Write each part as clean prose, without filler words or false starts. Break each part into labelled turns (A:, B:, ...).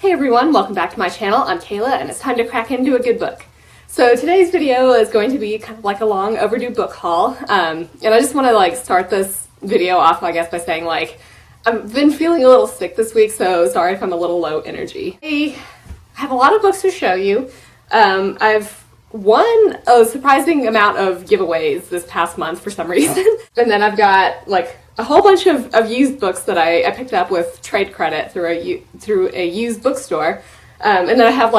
A: Hey everyone, welcome back to my channel. I'm Kayla and it's time to crack into a good book. So today's video is going to be kind of like a long overdue book haul. And I just want to start this video off, I guess, by saying I've been feeling a little sick this week, so sorry if I'm a little low energy. I have a lot of books to show you. I've won a surprising amount of giveaways this past month for some reason. And then I've got a whole bunch of used books that I picked up with trade credit through a used bookstore. And then I have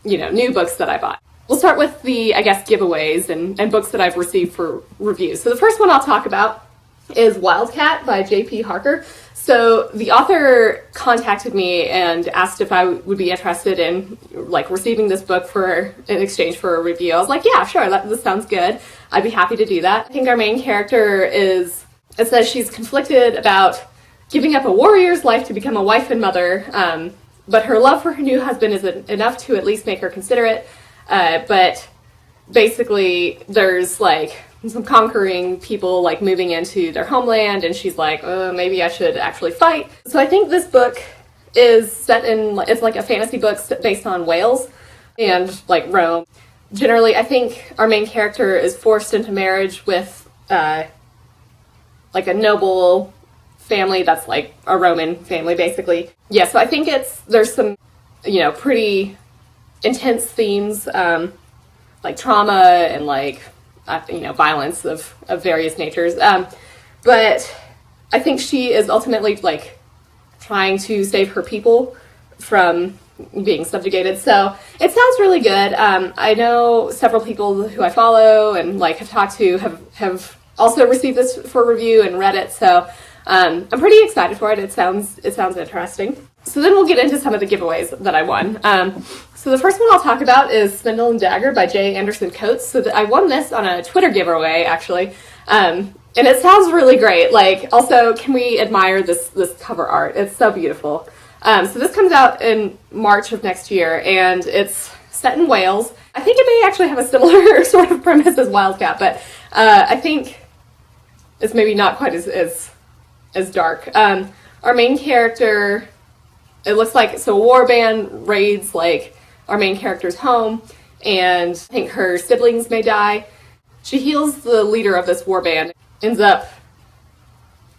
A: new books that I bought. We'll start with the, giveaways and books that I've received for reviews. So the first one I'll talk about is Wildcat by J.P. Harker. So the author contacted me and asked if I would be interested in receiving this book in exchange for a review. I was like, yeah, sure, this sounds good. I'd be happy to do that. I think our main character it says she's conflicted about giving up a warrior's life to become a wife and mother, but her love for her new husband is enough to at least make her consider it. But basically there's some conquering people moving into their homeland, and she's like, oh, maybe I should actually fight. So I think this book is set in, it's a fantasy book based on Wales and Rome. Generally, I think our main character is forced into marriage with a noble family that's a Roman family, basically. Yeah, so I think there's some, pretty intense themes, like trauma and violence of various natures. But I think she is ultimately trying to save her people from being subjugated. So it sounds really good. I know several people who I follow and have talked to have also received this for review and read it. So I'm pretty excited for it. It sounds interesting. So then we'll get into some of the giveaways that I won. So the first one I'll talk about is Spindle and Dagger by J. Anderson Coates. So I won this on a Twitter giveaway, actually. And it sounds really great. Also, can we admire this cover art? It's so beautiful. So this comes out in March of next year, and it's set in Wales. I think it may actually have a similar sort of premise as Wildcat, but I think it's maybe not quite as dark. Our main character, it looks so a war band raids our main character's home, and I think her siblings may die. She heals the leader of this war band, ends up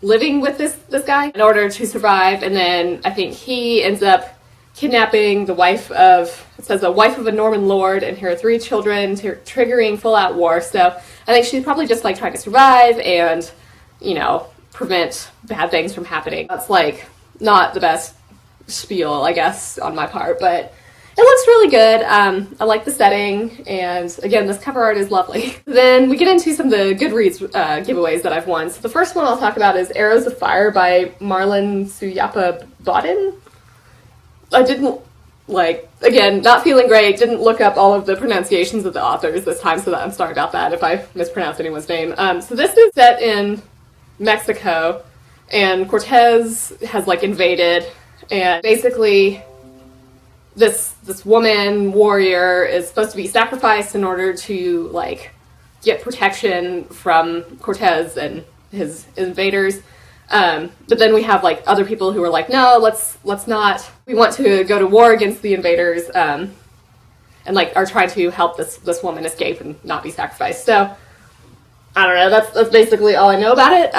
A: living with this guy in order to survive, and then I think he ends up kidnapping the wife of a Norman lord and her 3 children, triggering full-out war. So I think she's probably just trying to survive and, prevent bad things from happening. That's not the best spiel, I guess, on my part, but it looks really good. I like the setting, and again, this cover art is lovely. Then we get into some of the Goodreads giveaways that I've won. So the first one I'll talk about is Arrows of Fire by Marlon Suyapa Bodin. I didn't, again, not feeling great, didn't look up all of the pronunciations of the authors this time, so I'm sorry about that if I mispronounced anyone's name. So this is set in Mexico, and Cortez has invaded, and basically this woman warrior is supposed to be sacrificed in order to get protection from Cortez and his invaders. But then we have other people who are no, let's not. We want to go to war against the invaders, and are trying to help this woman escape and not be sacrificed. So I don't know. That's basically all I know about it.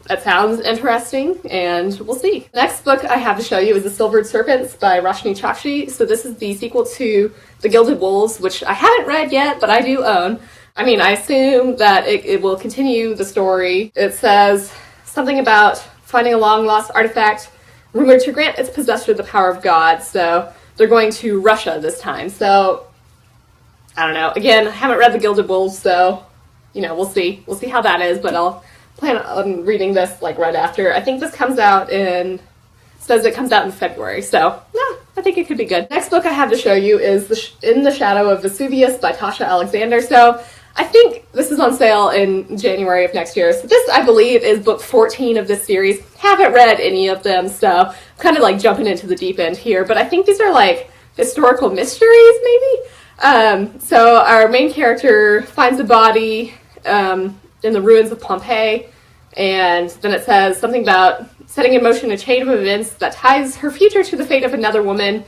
A: That sounds interesting, and we'll see. Next book I have to show you is The Silvered Serpents by Roshni Chokshi. So this is the sequel to The Gilded Wolves, which I haven't read yet, but I do own. I mean, I assume that it will continue the story. It says something about finding a long-lost artifact rumored to grant its possessor the power of God. So they're going to Russia this time. So I don't know. Again, I haven't read The Gilded Wolves, so we'll see. We'll see how that is, but I'll plan on reading this right after. I think this says it comes out in February, so yeah, I think it could be good. Next book I have to show you is In the Shadow of Vesuvius by Tasha Alexander. So I think this is on sale in January of next year. So this, I believe, is book 14 of this series. Haven't read any of them, so I'm kind of jumping into the deep end here, but I think these are historical mysteries, maybe? So our main character finds a body in the ruins of Pompeii, And then it says something about setting in motion a chain of events that ties her future to the fate of another woman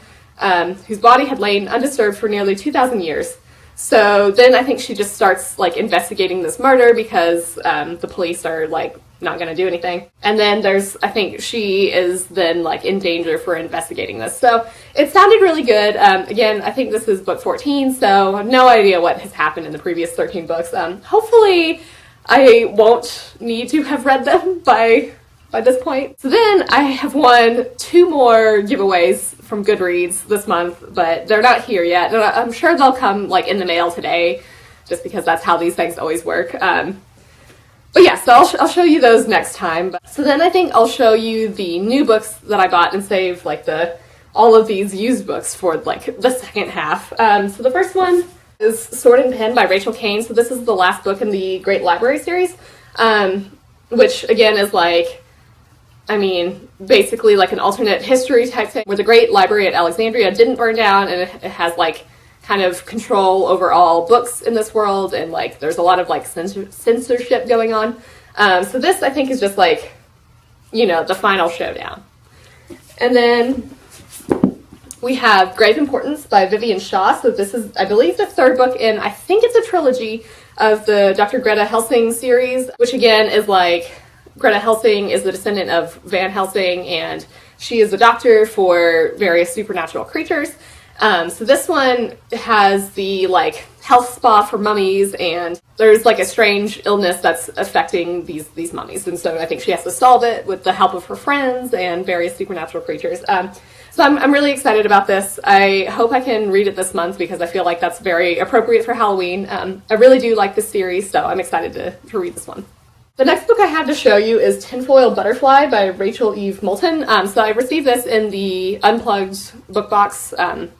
A: whose body had lain undisturbed for nearly 2,000 years. So then I think she just starts like investigating this murder because the police are like not going to do anything. And then I think she is then like in danger for investigating this. So it sounded really good. Again, I think this is book 14, so I have no idea what has happened in the previous 13 books. Hopefully I won't need to have read them by this point. So then I have won 2 more giveaways from Goodreads this month, but they're not here yet. And I'm sure they'll come like in the mail today, just because that's how these things always work. But yeah, so I'll show you those next time. So then I think I'll show you the new books that I bought and save like all of these used books for like the second half. So the first one is Sword and Pen by Rachel Caine. So this is the last book in the Great Library series, which again is like, I mean, basically like an alternate history type thing where the Great Library at Alexandria didn't burn down, and it has like kind of control over all books in this world, and like there's a lot of like censorship going on. So this I think is just like, you know, the final showdown. And then we have Grave Importance by Vivian Shaw. So this is, I believe, the 3rd book in, I think it's a trilogy of the Dr. Greta Helsing series, which again is like, Greta Helsing is the descendant of Van Helsing, and she is a doctor for various supernatural creatures. So this one has the like health spa for mummies, and there's like a strange illness that's affecting these mummies, and so I think she has to solve it with the help of her friends and various supernatural creatures. So I'm really excited about this. I hope I can read it this month because I feel like that's very appropriate for Halloween. I really do like this series, so I'm excited to read this one. The next book I have to show you is Tinfoil Butterfly by Rachel Eve Moulton. So I received this in the Unplugged book box, and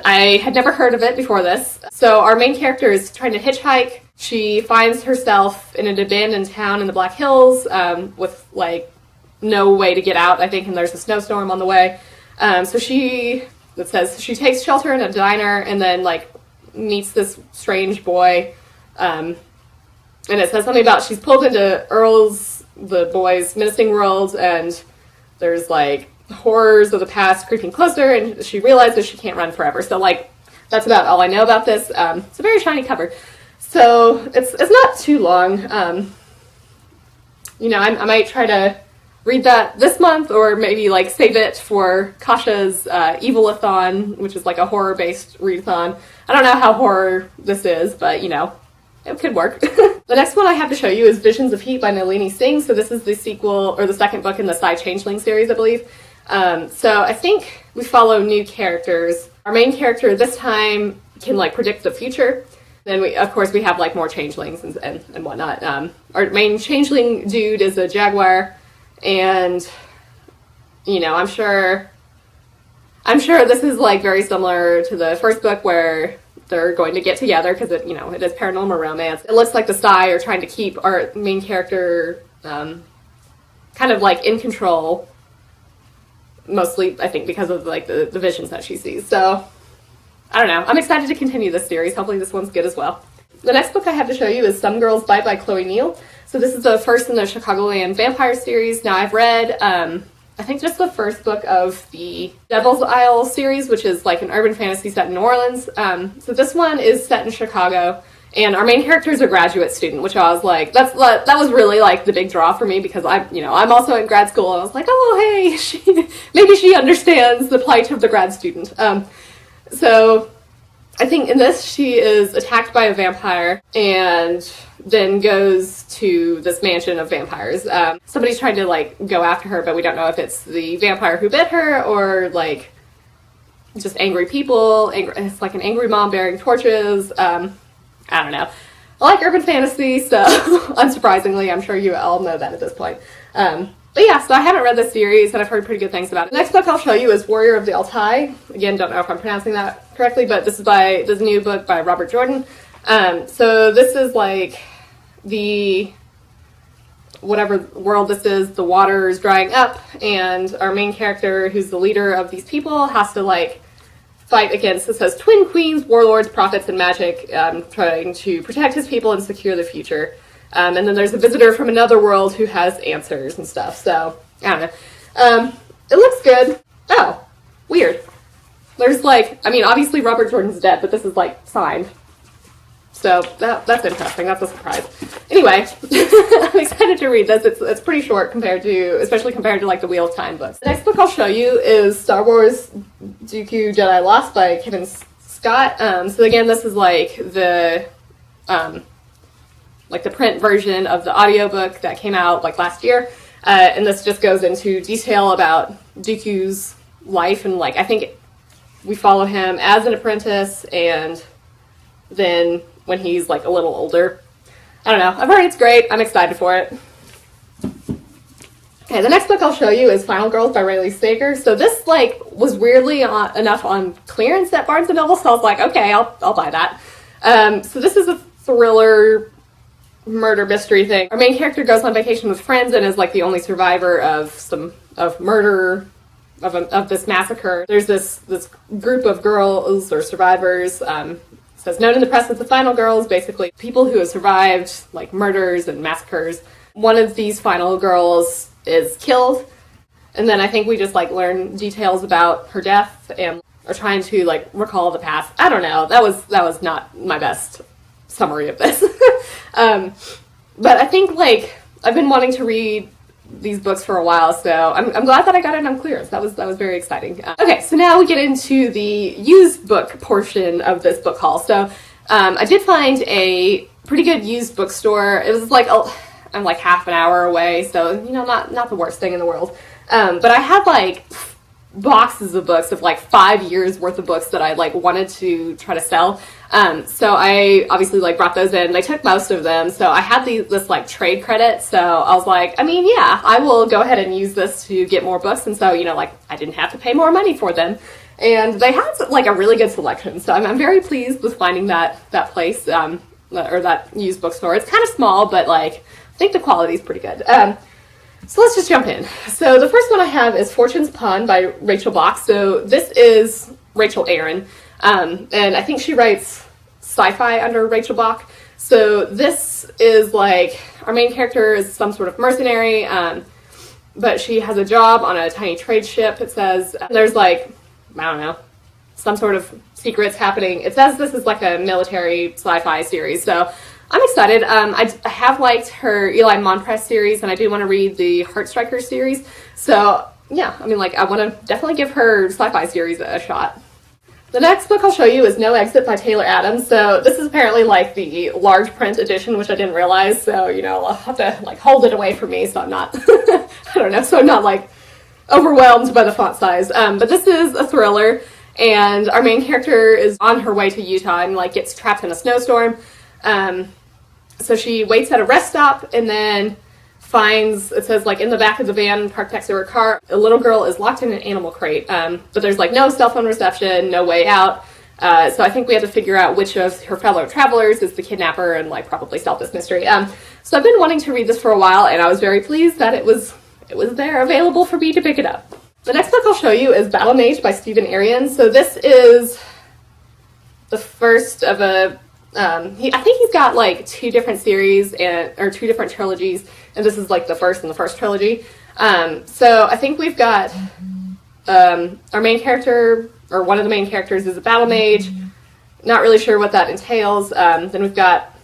A: I had never heard of it before this. So our main character is trying to hitchhike. She finds herself in an abandoned town in the Black Hills with like no way to get out, I think, and there's a snowstorm on the way. So it says she takes shelter in a diner and then like meets this strange boy. And it says something about she's pulled into Earl's, the boy's, menacing world, and there's like horrors of the past creeping closer, and she realizes she can't run forever. So like that's about all I know about this. It's a very shiny cover, so it's not too long. You know, I might try to read that this month, or maybe like save it for Kasha's Evil-a-thon, which is like a horror-based readathon. I don't know how horror this is, but you know, it could work. The next one I have to show you is Visions of Heat by Nalini Singh. So this is the sequel, or the second book in the Psy Changeling series, I believe. So I think we follow new characters. Our main character this time can like predict the future. Then we have like more changelings and whatnot. Our main changeling dude is a jaguar, and you know, I'm sure this is like very similar to the first book where they're going to get together because it is paranormal romance. It looks like the Psy are trying to keep our main character kind of like in control, mostly I think because of like the visions that she sees. So I don't know. I'm excited to continue this series. Hopefully this one's good as well. The next book I have to show you is Some Girls Bite by Chloe Neal. So this is the first in the Chicagoland Vampire series. Now I've read I think just the first book of the Devil's Isle series, which is like an urban fantasy set in New Orleans. So this one is set in Chicago, and our main character is a graduate student, which I was like, that was really like the big draw for me because I'm also in grad school, and I was like, oh hey, maybe she understands the plight of the grad student. So I think in this she is attacked by a vampire and then goes to this mansion of vampires. Somebody's trying to like go after her, but we don't know if it's the vampire who bit her or like just angry people. It's like an angry mom bearing torches. I don't know. I like urban fantasy, so unsurprisingly, I'm sure you all know that at this point. But yeah, so I haven't read this series, and I've heard pretty good things about it. The next book I'll show you is Warrior of the Altai. Again, don't know if I'm pronouncing that correctly, but this is a new book by Robert Jordan. So this is like whatever world this is, the water is drying up, and our main character, who's the leader of these people, has to like fight against, it says, twin queens, warlords, prophets, and magic, trying to protect his people and secure the future. And then there's a visitor from another world who has answers and stuff. So, I don't know. It looks good. Oh, weird. There's like, I mean, obviously Robert Jordan's dead, but this is like signed. So that's interesting. That's a surprise. Anyway, I'm excited to read this. It's pretty short especially compared to like the Wheel of Time books. The next book I'll show you is Star Wars Dooku Jedi Lost by Kevin Scott. So again, this is like the print version of the audiobook that came out like last year. And this just goes into detail about Dooku's life, and like I think we follow him as an apprentice and then when he's like a little older. I don't know. I've heard it's great. I'm excited for it. Okay, the next book I'll show you is Final Girls by Rayleigh Sager. So this like was weirdly enough on clearance at Barnes & Noble, so I was like, okay, I'll buy that. So this is a thriller murder mystery thing. Our main character goes on vacation with friends and is like the only survivor of murder of this massacre. There's this group of girls or survivors. Says known in the press as the Final Girls, basically people who have survived like murders and massacres. One of these final girls is killed, and then I think we just like learn details about her death and are trying to like recall the past. I don't know. That was not my best summary of this. But I think like I've been wanting to read these books for a while, so I'm glad that I got it on clearance. That was very exciting. Okay, so now we get into the used book portion of this book haul. So I did find a pretty good used bookstore. It was like I'm like half an hour away, so you know, not the worst thing in the world. But I had like boxes of books of like 5 years worth of books that I like wanted to try to sell. So I obviously like brought those in. They took most of them, so I had this like trade credit. So I was like, I mean, yeah, I will go ahead and use this to get more books. And so, you know, like I didn't have to pay more money for them, and they had like a really good selection. So I'm very pleased with finding that place or that used bookstore. It's kind of small, but like I think the quality is pretty good. So let's just jump in. So the first one I have is Fortune's Pawn by Rachel Bach. So this is Rachel Aaron. And I think she writes sci-fi under Rachel Bach. So this is like, our main character is some sort of mercenary, but she has a job on a tiny trade ship, it says. There's like, I don't know, some sort of secrets happening. It says this is like a military sci-fi series, so I'm excited. I have liked her Eli Monpress series, and I do want to read the Heartstriker series. So yeah, I mean, like I want to definitely give her sci-fi series a shot. The next book I'll show you is No Exit by Taylor Adams. So this is apparently like the large print edition, which I didn't realize. So, you know, I'll have to like hold it away from me so I'm not, I don't know, so I'm not like overwhelmed by the font size. But this is a thriller, and our main character is on her way to Utah and like gets trapped in a snowstorm. So she waits at a rest stop and then finds, it says like in the back of the van parked next to her car, a little girl is locked in an animal crate. But there's like no cell phone reception, no way out. So I think we have to figure out which of her fellow travelers is the kidnapper and like probably solve this mystery. So I've been wanting to read this for a while, and I was very pleased that it was there available for me to pick it up. The next book I'll show you is Battle Mage by Stephen Arion. So this is the first of a I think he's got like two different series or two different trilogies, and this is like the first in the first trilogy. So I think we've got our main character, or one of the main characters, is a battle mage. Not really sure what that entails. Then we've got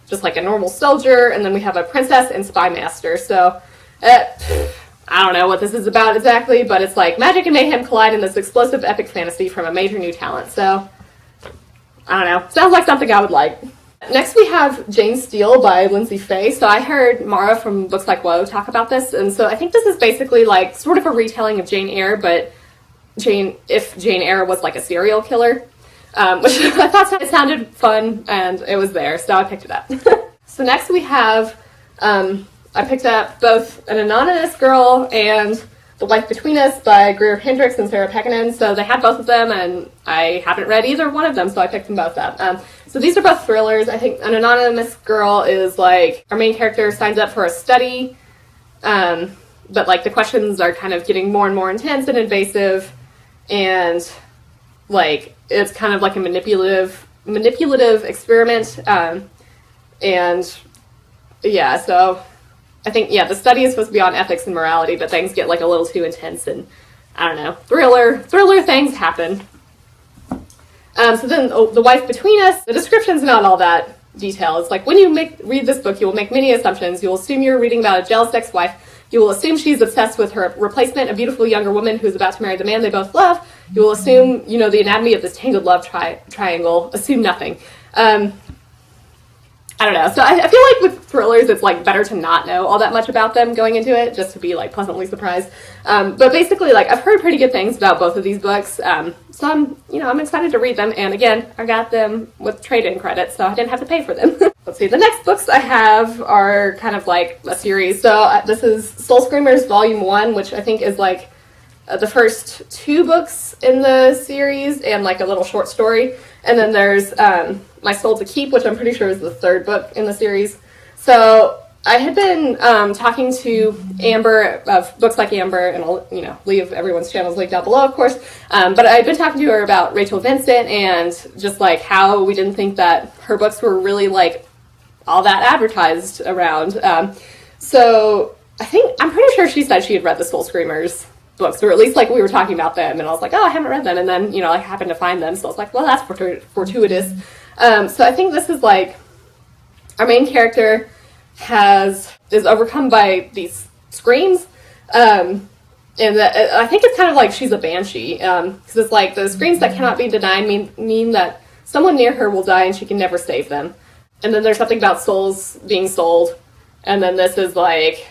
A: just like a normal soldier, and then we have a princess and spy master. So I don't know what this is about exactly, but it's like magic and mayhem collide in this explosive epic fantasy from a major new talent. So I don't know. Sounds like something I would like. Next we have Jane Steele by Lindsay Fay. So I heard Mara from Books Like Woe talk about this, and so I think this is basically like sort of a retelling of Jane Eyre, but if Jane Eyre was like a serial killer, which I thought it sounded fun, and it was there, so I picked it up. So next we have, I picked up both An Anonymous Girl and The Life Between Us by Greer, Hendricks, and Sarah Peckham. So they had both of them, and I haven't read either one of them, so I picked them both up. So these are both thrillers. I think An Anonymous Girl is like, our main character signs up for a study, but like the questions are kind of getting more and more intense and invasive, and like it's kind of like a manipulative experiment. And yeah, so I think, yeah, the study is supposed to be on ethics and morality, but things get like a little too intense, and I don't know, thriller things happen. So then The Wife Between Us, the description's not all that detailed. It's like, when you read this book, you will make many assumptions. You will assume you're reading about a jealous ex-wife. You will assume she's obsessed with her replacement, a beautiful younger woman who's about to marry the man they both love. You will assume you know the anatomy of this tangled love triangle. Assume nothing. I don't know. So I feel like with thrillers, it's like better to not know all that much about them going into it, just to be like pleasantly surprised. But basically, like, I've heard pretty good things about both of these books. So I'm excited to read them. And again, I got them with trade-in credits, so I didn't have to pay for them. Let's see. The next books I have are kind of like a series. So this is Soul Screamers Volume 1, which I think is like the first 2 books in the series and like a little short story. And then there's My Soul to Keep, which I'm pretty sure is the 3rd book in the series. So I had been talking to Amber of Books Like Amber, and I'll leave everyone's channels linked down below, of course. But I'd been talking to her about Rachel Vincent and just like how we didn't think that her books were really like all that advertised around. So I'm pretty sure she said she had read the Soul Screamers books, or at least like we were talking about them, and I was like, oh, I haven't read them, and then I happened to find them, so I was like, well, that's fortuitous. So I think this is like our main character is overcome by these screams, and I think it's kind of like she's a banshee, because it's like the screams that cannot be denied mean that someone near her will die and she can never save them. And then there's something about souls being sold, and then this is like,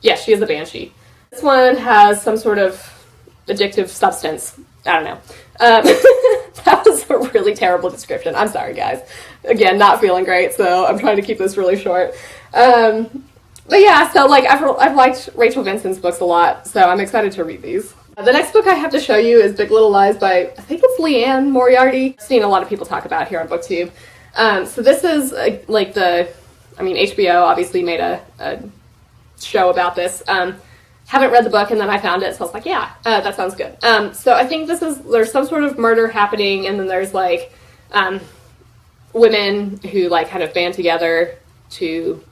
A: yeah, she is a banshee. This one has some sort of addictive substance. I don't know. That was a really terrible description. I'm sorry, guys. Again, not feeling great, so I'm trying to keep this really short. But yeah, so like I've liked Rachel Vincent's books a lot, so I'm excited to read these. The next book I have to show you is Big Little Lies by, I think it's Leanne Moriarty. I've seen a lot of people talk about it here on BookTube. So this is like HBO obviously made a show about this. Haven't read the book, and then I found it, so I was like, yeah, that sounds good. So I think there's some sort of murder happening, and then there's like women who like kind of band together to,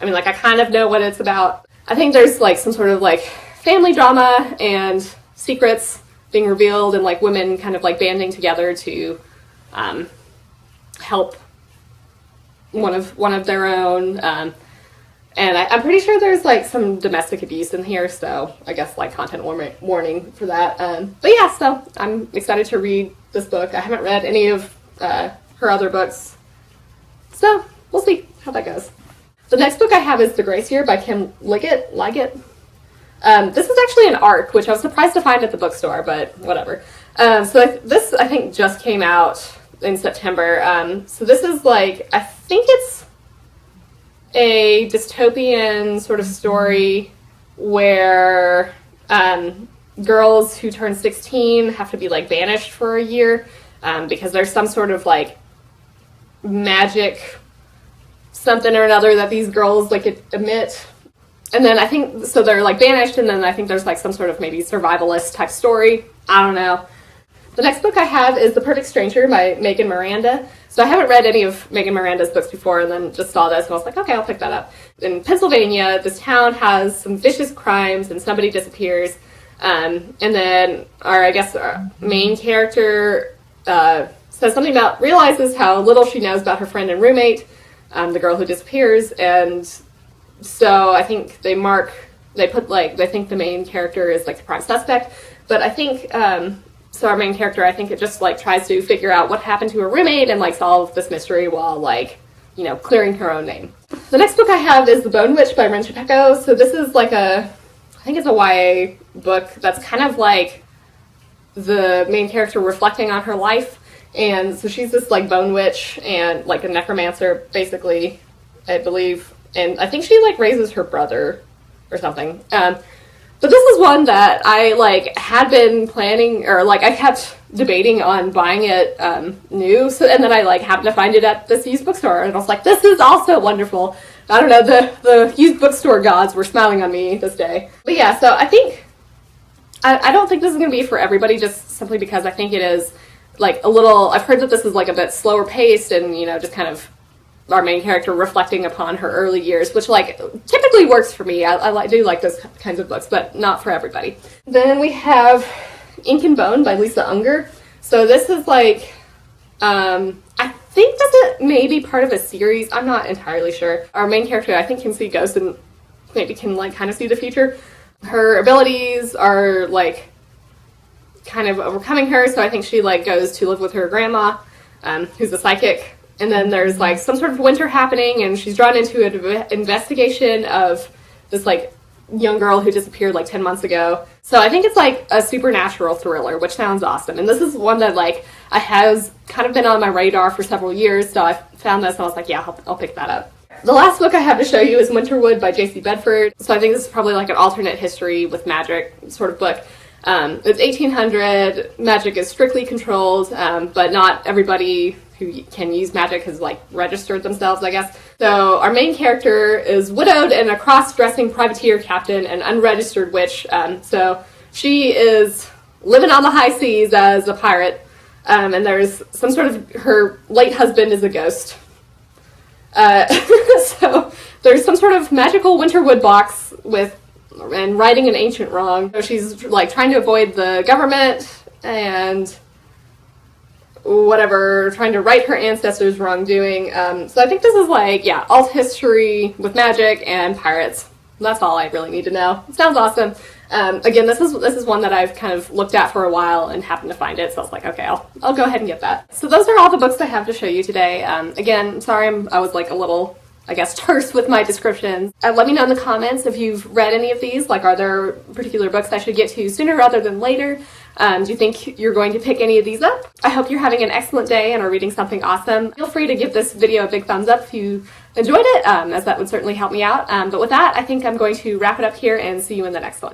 A: I kind of know what it's about. I think there's like some sort of like family drama and secrets being revealed, and like women kind of like banding together to help one of their own. And I'm pretty sure there's like some domestic abuse in here, so I guess like content warning for that. But yeah, so I'm excited to read this book. I haven't read any of her other books, so we'll see how that goes. The next book I have is The Gracier by Kim Liggett. This is actually an ARC, which I was surprised to find at the bookstore, but whatever. So this I think just came out in September. So this is like, I think it's a dystopian sort of story where girls who turn 16 have to be like banished for a year because there's some sort of like magic something or another that these girls like emit. And then I think, so they're like banished, and then I think there's like some sort of maybe survivalist type story. I don't know. The next book I have is The Perfect Stranger by Megan Miranda. So I haven't read any of Megan Miranda's books before, and then just saw this and I was like, okay, I'll pick that up. In Pennsylvania, this town has some vicious crimes and somebody disappears. And then our main character says something about, realizes how little she knows about her friend and roommate, the girl who disappears. And so I think they think the main character is like the prime suspect. But I think, so our main character, I think it just like tries to figure out what happened to her roommate and like solve this mystery while like, clearing her own name. The next book I have is The Bone Witch by Ren Peckham. So this is like I think it's a YA book that's kind of like the main character reflecting on her life. And so she's this like bone witch and like a necromancer, basically, I believe. And I think she like raises her brother or something. But this is one that I like had been planning, or like I kept debating on buying it new. So, and then I like happened to find it at this used bookstore, and I was like, this is also wonderful. I don't know, the used bookstore gods were smiling on me this day. But yeah, so I think, I don't think this is going to be for everybody, just simply because I think it is like a little, I've heard that this is like a bit slower paced and, just kind of our main character reflecting upon her early years, which like typically works for me. I do like those kinds of books, but not for everybody. Then we have Incan Bone by Lisa Unger. So this is like, I think this may be part of a series. I'm not entirely sure. Our main character, I think, can see ghosts and maybe can like kind of see the future. Her abilities are like kind of overcoming her, so I think she like goes to live with her grandma, who's a psychic. And then there's like some sort of winter happening, and she's drawn into an investigation of this like young girl who disappeared like 10 months ago. So I think it's like a supernatural thriller, which sounds awesome. And this is one that like I has kind of been on my radar for several years, so I found this and I was like, yeah, I'll pick that up. The last book I have to show you is Winterwood by J.C. Bedford. So I think this is probably like an alternate history with magic sort of book. It's 1800, magic is strictly controlled, but not everybody who can use magic has like registered themselves, I guess. So our main character is widowed and a cross-dressing privateer captain and unregistered witch. So she is living on the high seas as a pirate, and there's some sort of, her late husband is a ghost. So there's some sort of magical Winterwood box and righting an ancient wrong. So she's like trying to avoid the government and whatever, trying to right her ancestors' wrongdoing. So I think this is like, yeah, alt history with magic and pirates. That's all I really need to know. It sounds awesome. Again, this is one that I've kind of looked at for a while and happened to find it, so I was like, okay, I'll go ahead and get that. So those are all the books I have to show you today. Again, sorry I was like a little, I guess, terse with my descriptions. Let me know in the comments if you've read any of these. Like, are there particular books I should get to sooner rather than later? Do you think you're going to pick any of these up? I hope you're having an excellent day and are reading something awesome. Feel free to give this video a big thumbs up if you enjoyed it, as that would certainly help me out. But with that, I think I'm going to wrap it up here and see you in the next one.